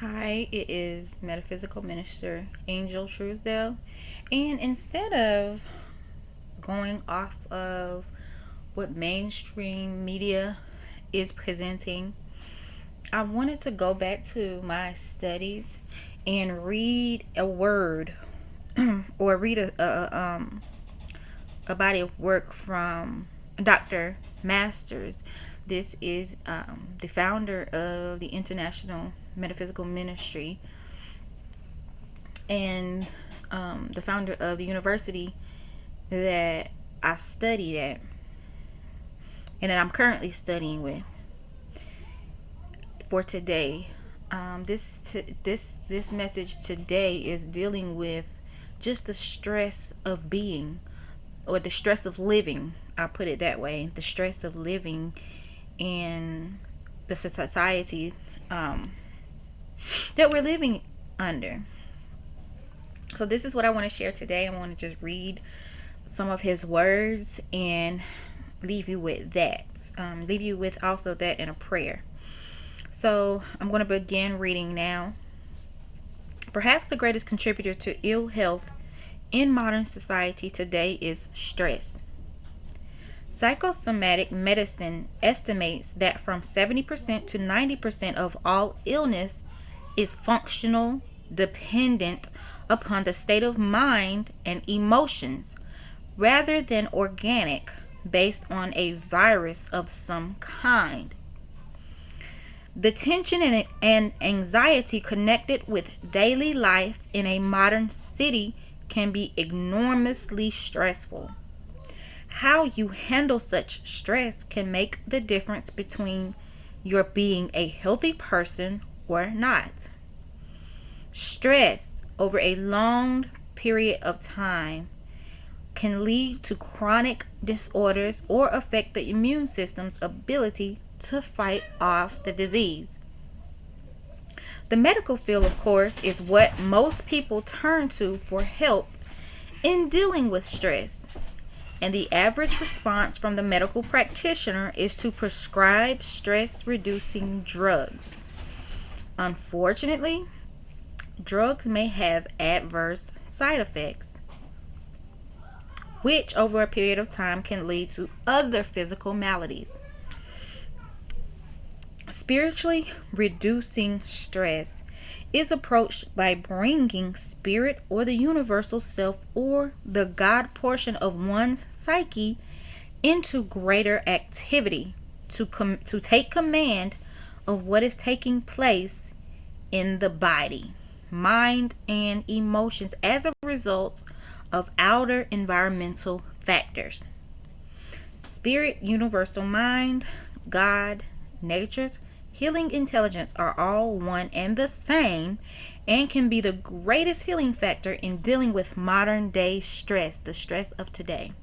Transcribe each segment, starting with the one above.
Hi, it is Metaphysical Minister Angel Truesdale. And instead of going off of what mainstream media is presenting, I wanted to go back to my studies and read a word or read a body of work from Dr. Masters. This is the founder of the International Metaphysical Ministry and the founder of the university that I studied at and that I'm currently studying with for today. This message today is dealing with just the stress of being, or the stress of living. I'll put it that way: the stress of living in the society that we're living under. So this is what I want to share today. I want to just read some of his words and leave you with that. Leave you with also that in a prayer. So I'm going to begin reading now. Perhaps the greatest contributor to ill health in modern society today is stress. Psychosomatic medicine estimates that from 70% to 90% of all illness is functional, dependent upon the state of mind and emotions, rather than organic, based on a virus of some kind. The tension and anxiety connected with daily life in a modern city can be enormously stressful. How you handle such stress can make the difference between your being a healthy person or not. Stress over a long period of time can lead to chronic disorders or affect the immune system's ability to fight off the disease. The medical field, of course, is what most people turn to for help in dealing with stress. And the average response from the medical practitioner is to prescribe stress-reducing drugs. Unfortunately, drugs may have adverse side effects, which over a period of time can lead to other physical maladies. Spiritually reducing stress is approached by bringing spirit or the universal self or the God portion of one's psyche into greater activity to take command of what is taking place in the body, mind, and emotions as a result of outer environmental factors. Spirit, universal mind, God, nature's healing intelligence are all one and the same and can be the greatest healing factor in dealing with modern day stress, the stress of today.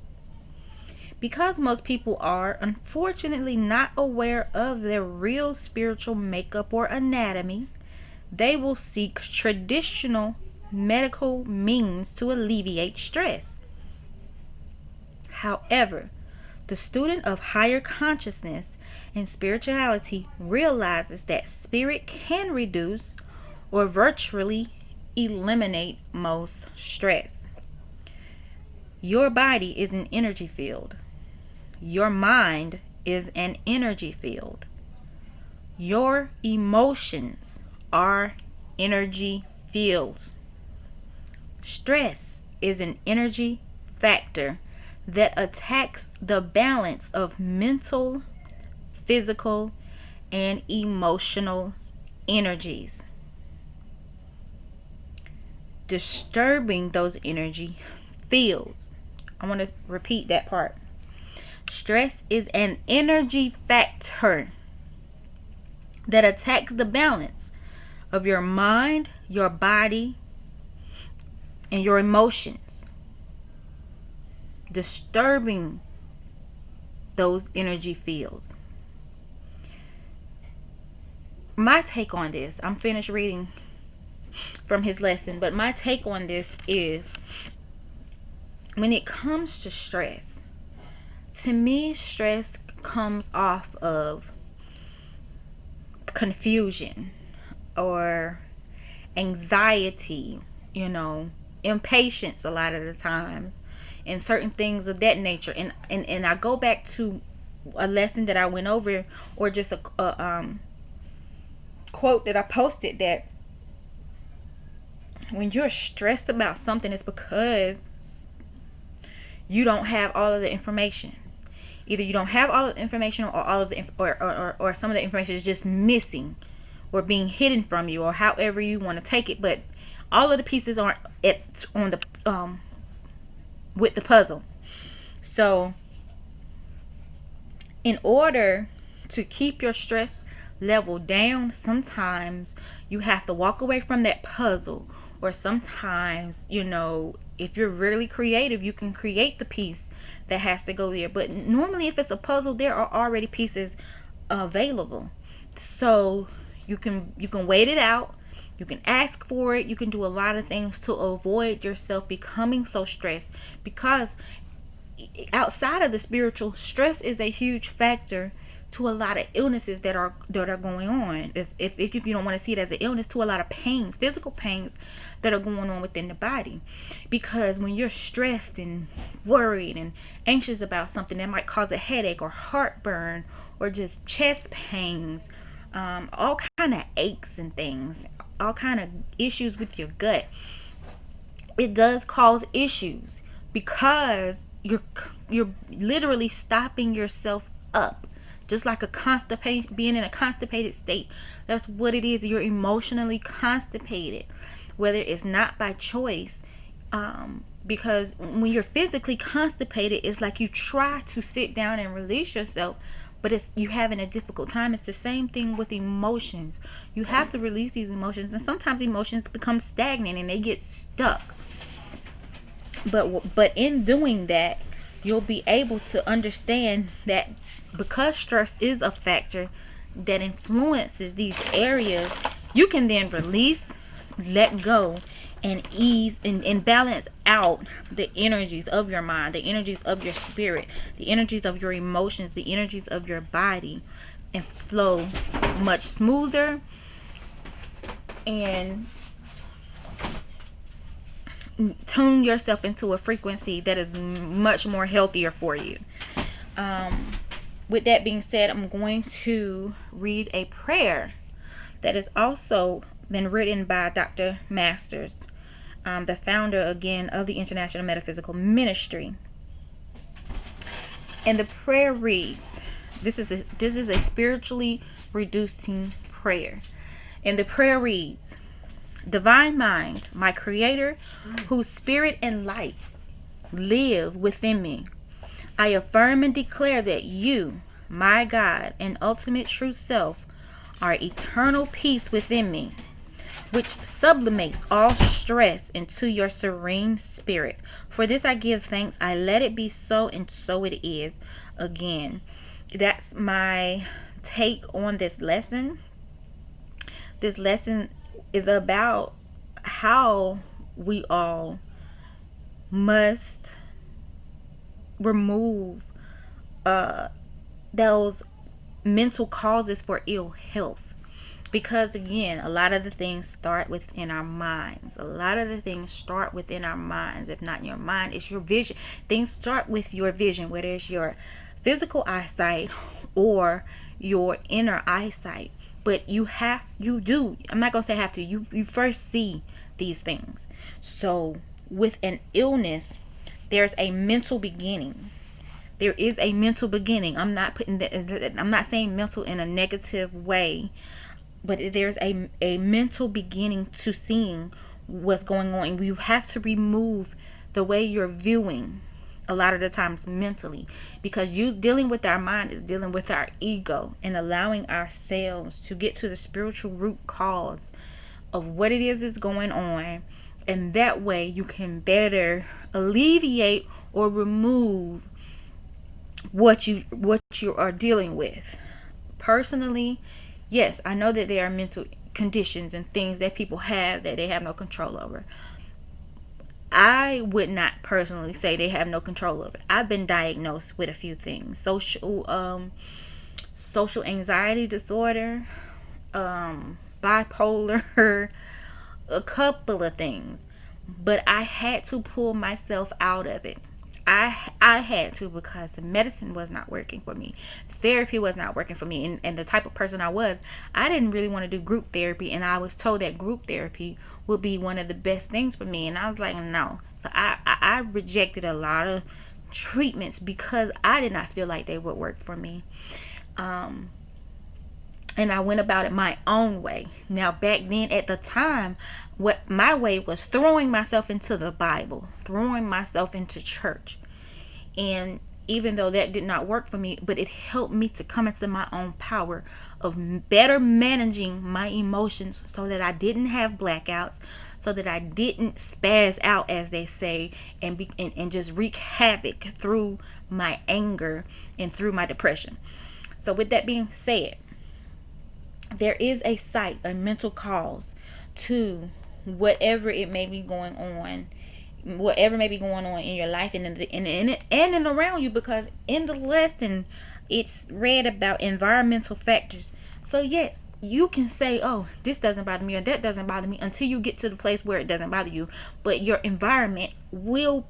Because most people are unfortunately not aware of their real spiritual makeup or anatomy, they will seek traditional medical means to alleviate stress. However, the student of higher consciousness and spirituality realizes that spirit can reduce or virtually eliminate most stress. Your body is an energy field. Your mind is an energy field. Your emotions are energy fields. Stress is an energy factor that attacks the balance of mental, physical, and emotional energies, disturbing those energy fields. I want to repeat that part. Stress is an energy factor that attacks the balance of your mind, your body, and your emotions, disturbing those energy fields. My take on this, I'm finished reading from his lesson, but my take on this is, when it comes to stress, to me, stress comes off of confusion or anxiety, impatience a lot of the times, and certain things of that nature. And I go back to a lesson that I went over, or just a quote that I posted, that when you're stressed about something, it's because you don't have all of the information. Either you don't have all of the information, or all of the or some of the information is just missing or being hidden from you, or however you want to take it. But all of the pieces aren't on the with the puzzle. So in order to keep your stress level down, sometimes you have to walk away from that puzzle. Or sometimes, if you're really creative, you can create the piece that has to go there. But normally, if it's a puzzle, there are already pieces available. So you can wait it out. You can ask for it. You can do a lot of things to avoid yourself becoming so stressed, because outside of the spiritual, stress is a huge factor to a lot of illnesses that are going on. If you don't want to see it as an illness, to a lot of pains, physical pains that are going on within the body. Because when you're stressed and worried and anxious about something, that might cause a headache or heartburn or just chest pains, all kind of aches and things, all kind of issues with your gut. It does cause issues because you're literally stopping yourself up. Just like being in a constipated state. That's what it is. You're emotionally constipated, whether it's not by choice. Because when you're physically constipated, it's like you try to sit down and release yourself, but you're having a difficult time. It's the same thing with emotions. You have to release these emotions, and sometimes emotions become stagnant and they get stuck. But in doing that, you'll be able to understand that because stress is a factor that influences these areas, you can then release, let go, and ease and balance out the energies of your mind, the energies of your spirit, the energies of your emotions, the energies of your body, and flow much smoother and tune yourself into a frequency that is much more healthier for you. With that being said, I'm going to read a prayer that has also been written by Dr. Masters, the founder again of the International Metaphysical Ministry. And the prayer reads, this is a spiritually reducing prayer. And the prayer reads, Divine Mind, my Creator, whose spirit and life live within me, I affirm and declare that you, my God and ultimate true self, are eternal peace within me, which sublimates all stress into your serene spirit. For this I give thanks. I let it be so, and so it is. Again, that's my take on this lesson. This lesson is about how we all must remove those mental causes for ill health. Because again, a lot of the things start within our minds. If not your mind, it's your vision. Things start with your vision, whether it's your physical eyesight or your inner eyesight. But I'm not going to say have to, you first see these things. So with an illness, there's a mental beginning. There is a mental beginning. I'm not saying mental in a negative way, but there's a mental beginning to seeing what's going on. You have to remove the way you're viewing a lot of the times mentally, because you dealing with our mind is dealing with our ego and allowing ourselves to get to the spiritual root cause of what it is that's going on. And that way you can better alleviate or remove what you are dealing with. Personally, yes, I know that there are mental conditions and things that people have that they have no control over. I would not personally say they have no control over it. I've been diagnosed with a few things. Social anxiety disorder, bipolar, a couple of things, but I had to pull myself out of it. I had to, because the medicine was not working for me. Therapy was not working for me. And the type of person I was, I didn't really want to do group therapy. And I was told that group therapy would be one of the best things for me. And I was like, no. So I rejected a lot of treatments because I did not feel like they would work for me. And I went about it my own way. Now, back then, at the time, what my way was throwing myself into the Bible, throwing myself into church. And even though that did not work for me, but it helped me to come into my own power of better managing my emotions, so that I didn't have blackouts, so that I didn't spaz out, as they say, and just wreak havoc through my anger and through my depression. So with that being said, there is a a mental cause to whatever it may be going on, whatever may be going on in your life and in around you, because in the lesson it's read about environmental factors. So yes, you can say, oh, this doesn't bother me or that doesn't bother me, until you get to the place where it doesn't bother you. But your environment will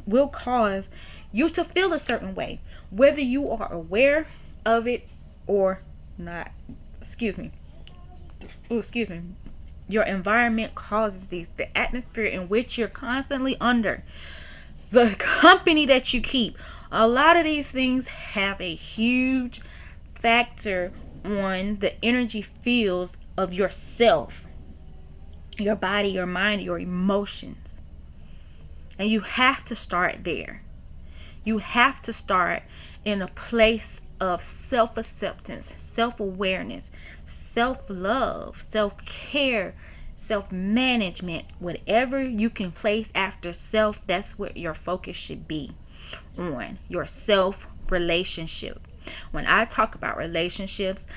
will cause you to feel a certain way, whether you are aware of it or not. Excuse me. Your environment causes these. The atmosphere in which you're constantly under, the company that you keep, a lot of these things have a huge factor on the energy fields of yourself, your body, your mind, your emotions. And you have to start there. You have to start in a place of self-acceptance, self-awareness, self-love, self-care, self-management. Whatever you can place after self, that's what your focus should be on. Your self-relationship. When I talk about relationships,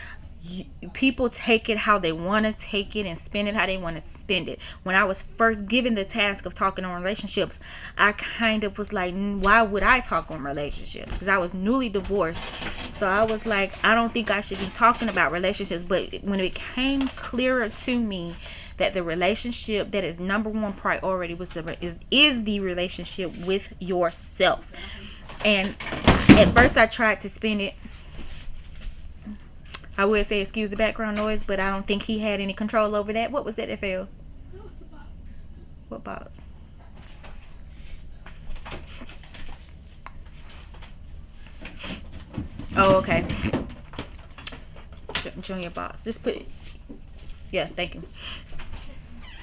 people take it how they want to take it and spend it how they want to spend it. When I was first given the task of talking on relationships, I kind of was like, why would I talk on relationships? Because I was newly divorced. So I was like, I don't think I should be talking about relationships. But when it became clearer to me that the relationship that is number one priority is the relationship with yourself. And at first I tried to spin it, I would say excuse the background noise, but I don't think he had any control over that. What was that fell? That was the box. What box? Oh, okay. Junior box. Just put it. Yeah, thank you.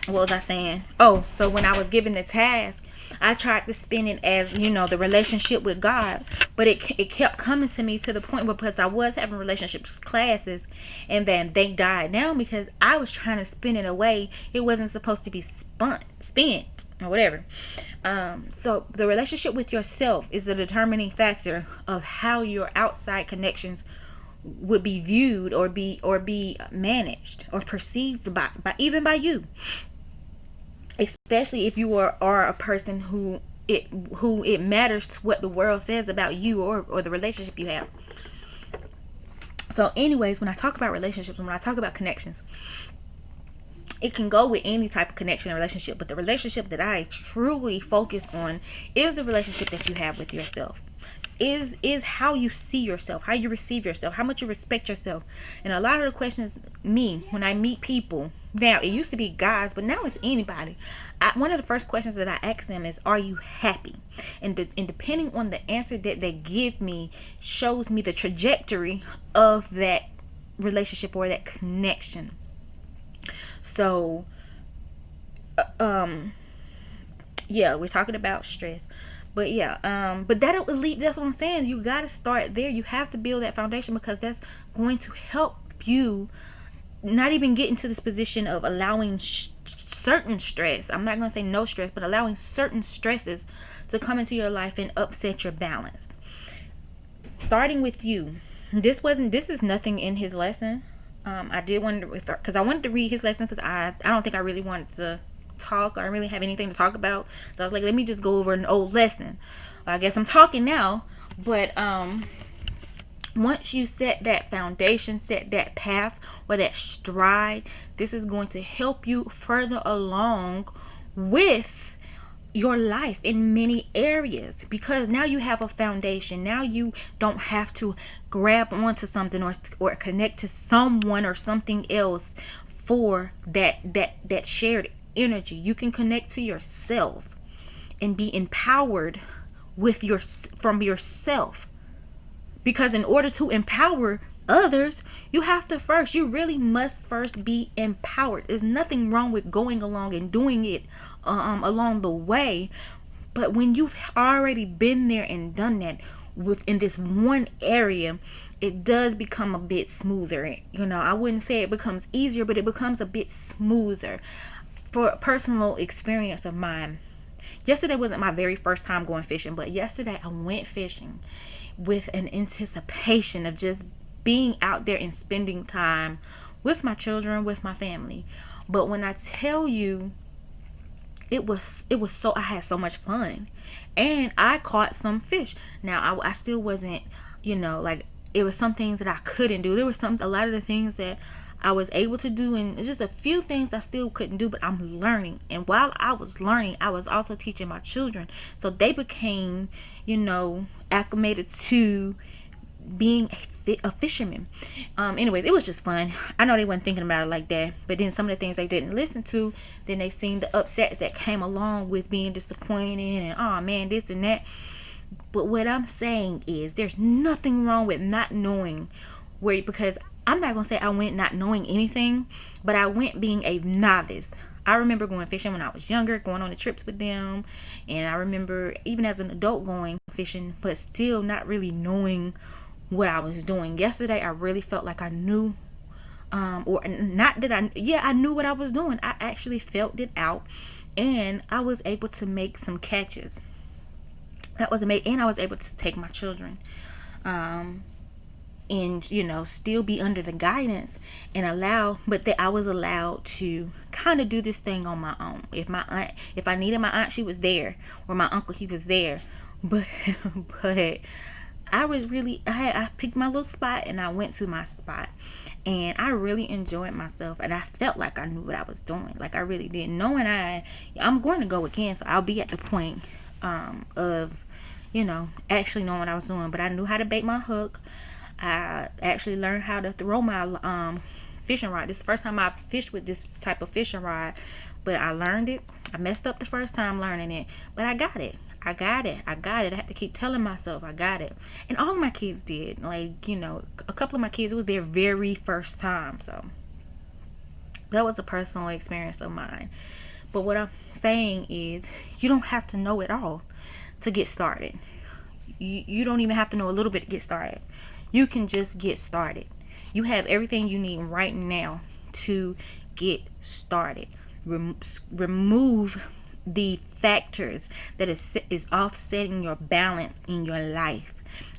What was I saying? Oh, so when I was given the task, I tried to spin it as, the relationship with God, but it kept coming to me to the point where, because I was having relationships classes, and then they died down because I was trying to spin it away. It wasn't supposed to be spent or whatever. So the relationship with yourself is the determining factor of how your outside connections would be viewed or be managed or perceived by even by you. Especially if you are a person who it matters to what the world says about you or the relationship you have. So anyways, when I talk about relationships and when I talk about connections, it can go with any type of connection and relationship, but the relationship that I truly focus on is the relationship that you have with yourself. Is how you see yourself, how you receive yourself, how much you respect yourself. And a lot of the questions when I meet people, now it used to be guys, but now it's anybody. One of the first questions that I ask them is, are you happy? And depending on the answer that they give me shows me the trajectory of that relationship or that connection. So yeah, we're talking about stress. But yeah, but that'll lead. That's what I'm saying. You got to start there. You have to build that foundation, because that's going to help you not even get into this position of allowing certain stress. I'm not going to say no stress, but allowing certain stresses to come into your life and upset your balance. Starting with you. This is nothing in his lesson. I did want to refer, because I wanted to read his lesson, because I don't think I really wanted to talk. I don't really have anything to talk about, so I was like, let me just go over an old lesson. I guess I'm talking now, but Once you set that foundation, set that path or that stride, this is going to help you further along with your life in many areas, because now you have a foundation. Now you don't have to grab onto something or connect to someone or something else for that shared energy. You can connect to yourself and be empowered from yourself. Because in order to empower others, you really must first be empowered. There's nothing wrong with going along and doing it along the way. But when you've already been there and done that within this one area, it does become a bit smoother. I wouldn't say it becomes easier, but it becomes a bit smoother. For a personal experience of mine, yesterday wasn't my very first time going fishing, but yesterday I went fishing with an anticipation of just being out there and spending time with my children, with my family. But when I tell you, it was so, I had so much fun, and I caught some fish. Now I still wasn't, like, it was some things that I couldn't do. There was a lot of the things that I was able to do, and it's just a few things I still couldn't do, but I'm learning. And while I was learning, I was also teaching my children, so they became, acclimated to being a fisherman. Anyways, it was just fun. I know they weren't thinking about it like that, but then some of the things they didn't listen to, then they seen the upsets that came along with being disappointed and, oh man, this and that. But what I'm saying is, there's nothing wrong with not knowing because I'm not gonna say I went not knowing anything, but I went being a novice. I remember going fishing when I was younger, going on the trips with them, and I remember even as an adult going fishing, but still not really knowing what I was doing. Yesterday, I really felt like I knew, or not that I knew what I was doing. I actually felt it out, and I was able to make some catches. That was amazing, and I was able to take my children, and still be under the guidance and I was allowed to kind of do this thing on my own. If I needed my aunt, she was there, or my uncle, he was there, but I picked my little spot and I went to my spot, and I really enjoyed myself, and I felt like I knew what I was doing. Like I really did, knowing I'm going to go again, so I'll be at the point of actually knowing what I was doing. But I knew how to bait my hook. I actually learned how to throw my fishing rod. This is the first time I fished with this type of fishing rod, but I learned it. I messed up the first time learning it, but I got it. I had to keep telling myself I got it. And all of my kids did. Like, a couple of my kids, it was their very first time. So that was a personal experience of mine. But what I'm saying is, you don't have to know it all to get started. You don't even have to know a little bit to get started. You can just get started. You have everything you need right now to get started. Remove the factors that is offsetting your balance in your life,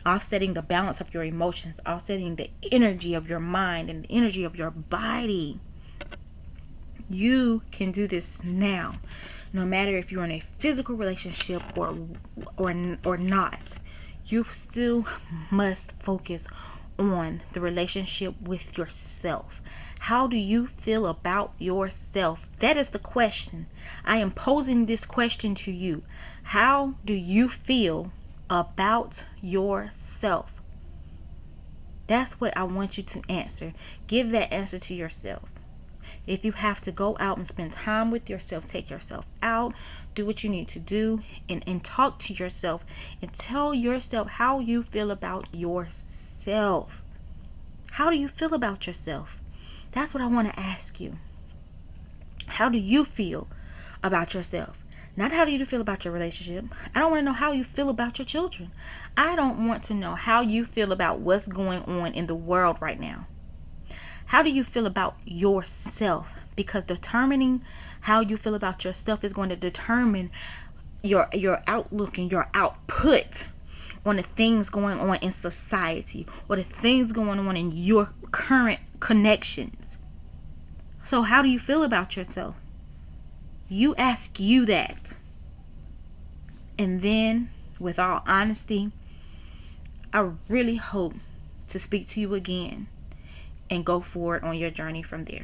offsetting the balance of your emotions, offsetting the energy of your mind and the energy of your body. You can do this now, no matter if you're in a physical relationship or not. You still must focus on the relationship with yourself. How do you feel about yourself? That is the question. I am posing this question to you. How do you feel about yourself? That's what I want you to answer. Give that answer to yourself. If you have to go out and spend time with yourself, take yourself out, do what you need to do, and talk to yourself and tell yourself how you feel about yourself. How do you feel about yourself? That's what I want to ask you. How do you feel about yourself? Not how do you feel about your relationship. I don't want to know how you feel about your children. I don't want to know how you feel about what's going on in the world right now. How do you feel about yourself? Because determining how you feel about yourself is going to determine your outlook and your output on the things going on in society, or the things going on in your current connections. So how do you feel about yourself? You ask you that. And then, with all honesty, I really hope to speak to you again and go forward on your journey from there.